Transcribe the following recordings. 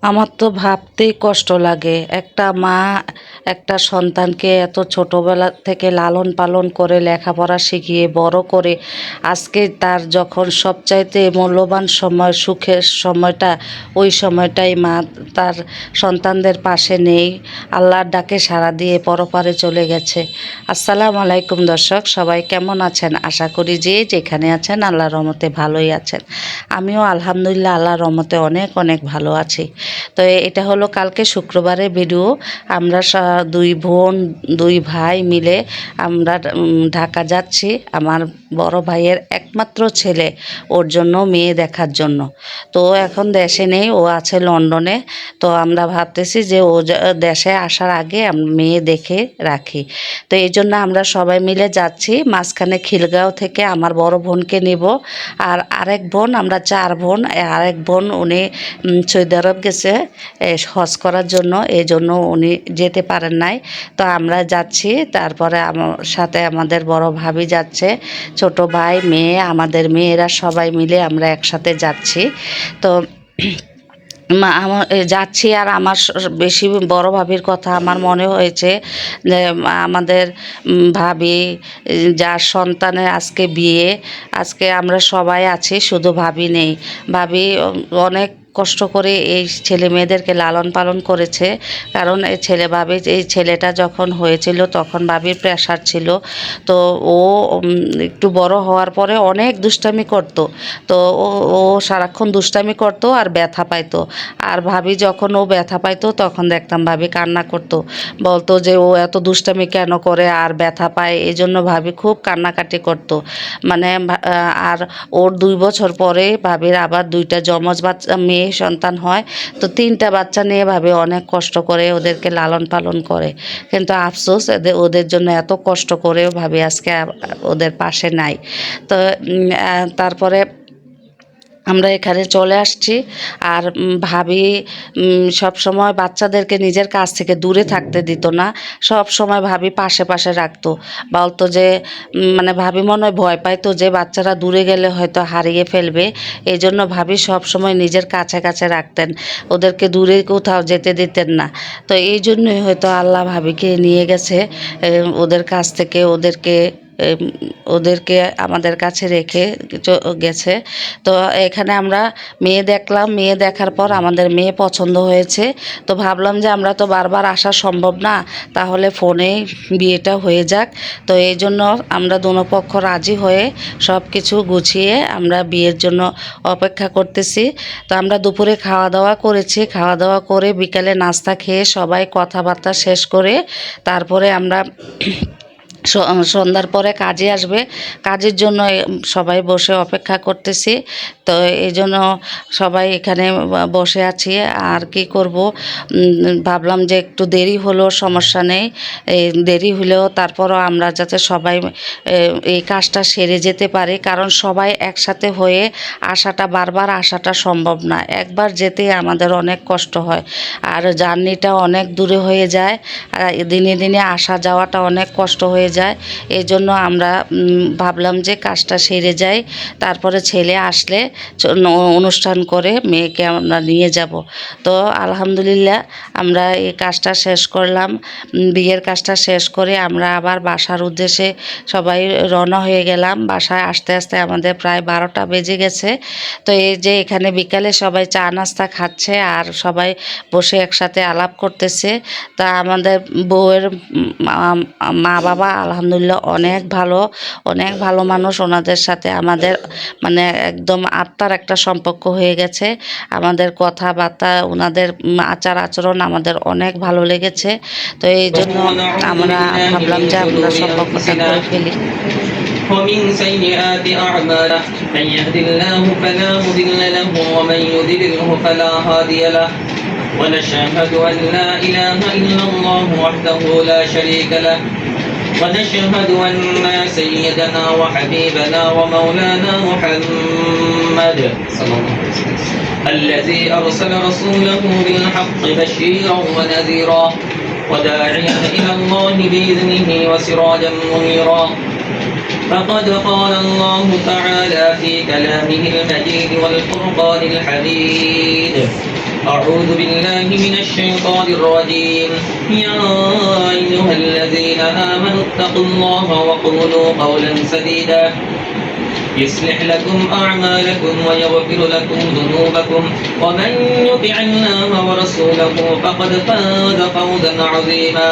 আমার তো ভাবতেই কষ্ট লাগে। একটা মা একটা সন্তানকে এত ছোটবেলা থেকে লালন পালন করে লেখাপড়া শিখিয়ে বড় করে আজকে তার যখন সবচাইতে মূল্যবান সময়, সুখের সময়টা, ওই সময়টাই মা তার সন্তানদের পাশে নেই। আল্লাহর ডাকে সাড়া দিয়ে পরপারে চলে গেছে। আসসালামু আলাইকুম দর্শক, সবাই কেমন আছেন? আশা করি যে যেখানে আছেন আল্লাহর রহমতে ভালোই আছেন। আমিও আলহামদুলিল্লাহ আল্লাহর রহমতে অনেক অনেক ভালো আছি। তো এটা হলো কালকে শুক্রবারের ভিডিও। আমরা দুই বোন দুই ভাই মিলে আমরা ঢাকা যাচ্ছি আমার বড় ভাইয়ের একমাত্র ছেলে, ওর জন্য মেয়ে দেখার জন্য। তো এখন দেশে নেই, ও আছে লন্ডনে। তো আমরা ভাবতেছি যে ও দেশে আসার আগে মেয়ে দেখে রাখি। তো এই জন্য আমরা সবাই মিলে যাচ্ছি। মাঝখানে খিলগাঁও থেকে আমার বড় বোনকে নেব, আর আরেক বোন, আমরা চার বোন। আরেক বোন উনি সৌদি আরব গেছে হজ করার জন্য, এই জন্য উনি যেতে পারেন নাই। তো আমরা যাচ্ছি। তারপরে আমার সাথে আমাদের বড় ভাবি যাচ্ছে, ছোট ভাই, মেয়ে, আমাদের মেয়েরা সবাই মিলে আমরা একসাথে যাচ্ছি। তো আমার যাচ্ছি। আর আমার বেশি বড় ভাবির কথা আমার মনে হয়েছে যে আমাদের ভাবি যার সন্তানের আজকে বিয়ে, আজকে আমরা সবাই আছি, শুধু ভাবি নেই। ভাবি অনেক কষ্ট করে এই ছেলে মেয়েদেরকে লালন পালন করেছে। কারণ এই ছেলেটা যখন হয়েছিল তখন ভাবির প্রেশার ছিল। তো ও একটু বড় হওয়ার পরে অনেক দুষ্টামি করতো। তো ও সারাক্ষণ দুষ্টামি করতো আর ব্যথা পাইতো। আর ভাবি যখন ও ব্যথা পাইতো তখন দেখতাম ভাবি কান্না করতো, বলতো যে ও এত দুষ্টামি কেন করে আর ব্যথা পায়। এই জন্য ভাবি খুব কান্নাকাটি করতো। মানে আর ওর 2 বছর পরে ভাবির আবার 2টা যমজ বাচ্চা মেয়ে সন্তান হয়। তো 3টা বাচ্চা নিয়ে ভাবি অনেক কষ্ট করে ওদেরকে লালন পালন করে। কিন্তু আফসোস ওদের জন্য এত কষ্ট করেও ভাবি আজকে ওদের পাশে নাই। তো তারপরে আমরা এখানে চলে আসছি। আর ভাবি সব সময় বাচ্চাদেরকে নিজের কাছ থেকে দূরে থাকতে দিত না। সব সময় ভাবি পাশে পাশে রাখতো। বলতো যে মানে ভাবি মনে হয় ভয় পাইতো যে বাচ্চারা দূরে গেলে হয়তো হারিয়ে ফেলবে। এই জন্য ভাবি সব সময় নিজের কাছে কাছে রাখতেন, ওদেরকে দূরে কোথাও যেতে দিতেন না। তো এই জন্যই হয়তো আল্লাহ ভাবিকে নিয়ে গেছে ওদের কাছ থেকে, ওদেরকে আমাদের কাছে রেখে গেছে। তো এখানে আমরা মেয়ে দেখলাম। মেয়ে দেখার পর আমাদের মেয়ে পছন্দ হয়েছে। তো ভাবলাম যে আমরা তো বারবার আসা সম্ভব না, তাহলে ফোনেই বিয়েটা হয়ে যাক। তো এই জন্য আমরা দোনো পক্ষ রাজি হয়ে সব কিছু গুছিয়ে আমরা বিয়ের জন্য অপেক্ষা করতেছি। তো আমরা দুপুরে খাওয়া দাওয়া করেছি। খাওয়া দাওয়া করে বিকালে নাস্তা খেয়ে সবাই কথাবার্তা শেষ করে তারপরে আমরা সন্ধ্যার পরে কাজে আসবে, কাজের জন্য সবাই বসে অপেক্ষা করতেছি। তো এই জন্য সবাই এখানে বসে আছি। আর কি করব, ভাবলাম যে একটু দেরি হলেও সমস্যা নেই। এই দেরি হলেও তারপরও আমরা যাতে সবাই এই কাজটা সেরে যেতে পারি। কারণ সবাই একসাথে হয়ে বারবার আসাটা সম্ভব না। একবার যেতে আমাদের অনেক কষ্ট হয়, আর জার্নিটা অনেক দূরে হয়ে যায়। আর দিনে দিনে আসা যাওয়াটা অনেক কষ্ট হয়ে যায়। এই জন্য আমরা ভাবলাম যে কাজটা সেরে যাই, তারপরে ছেলে আসলে অনুষ্ঠান করে মেয়েকে আমরা নিয়ে যাব। তো আলহামদুলিল্লাহ আমরা এই কাজটা শেষ করলাম। বিয়ের কাজটা শেষ করে আমরা আবার বাসার উদ্দেশ্যে সবাই রওনা হয়ে গেলাম। বাসায় আসতে আসতে আমাদের প্রায় 12টা বেজে গেছে। তো এই যে এখানে বিকালে সবাই চা নাস্তা খাচ্ছে আর সবাই বসে একসাথে আলাপ করতেছে। তা আমাদের বউয়ের মা বাবা আলহামদুলিল্লাহ অনেক ভালো মানুষ। ওনাদের সাথে আমাদের মানে একদম আত্মার একটা সম্পর্ক হয়ে গেছে। আমাদের কথাবার্তা, ওনাদের আচার আচরণ আমাদের অনেক ভালো লেগেছে। তো এই জন্য আমরা ভাবলাম যে আমরা সম্পর্কটা করে ফেলি। ومن سيئات أعماله من يهد الله فلا مضل له ومن يضلله فلا هادي له ونشهد أن لا إله إلا الله وحده لا شريك له ونشهد أن سيدنا وحبيبنا ومولانا محمد صلى الله عليه وسلم الذي أرسل رسوله بالحق بشيرا ونذيرا وداعيا إلى الله بإذنه وسراجا منيرا. فقد قال الله تعالى في كلامه المجيد والفرقان الحميد أعوذ بالله من الشيطان الرجيم يا أيها الذين آمنوا اتقوا الله وقولوا قولا سديدا يصلح لكم أعمالكم ويغفر لكم ذنوبكم ومن يطع الله ورسوله فقد فاز فوزا عظيما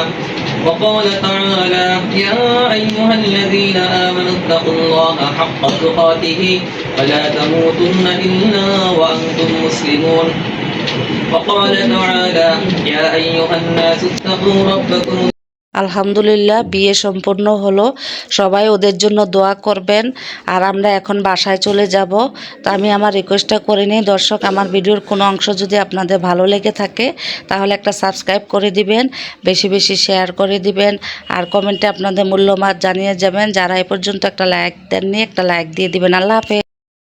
وقال تعالى يا أيها الذين آمنوا اتقوا الله حق تقاته ولا تموتن إلا وأنتم مسلمون وقال تعالى يا أيها الناس اتقوا ربكم আলহামদুলিল্লাহ বিয়ে সম্পূর্ণ হলো। সবাই ওদের জন্য দোয়া করবেন। আর আমরা এখন বাসায় চলে যাব। তো আমি আমার রিকোয়েস্টটা করে নিই, দর্শক আমার ভিডিওর কোনো অংশ যদি আপনাদের ভালো লেগে থাকে তাহলে একটা সাবস্ক্রাইব করে দিবেন, বেশি বেশি শেয়ার করে দিবেন, আর কমেন্টে আপনাদের মূল্যমাত জানিয়ে যাবেন। যারা এ পর্যন্ত একটা লাইক দেননি একটা লাইক দিয়ে দিবেন। আল্লাহ হাফেজ।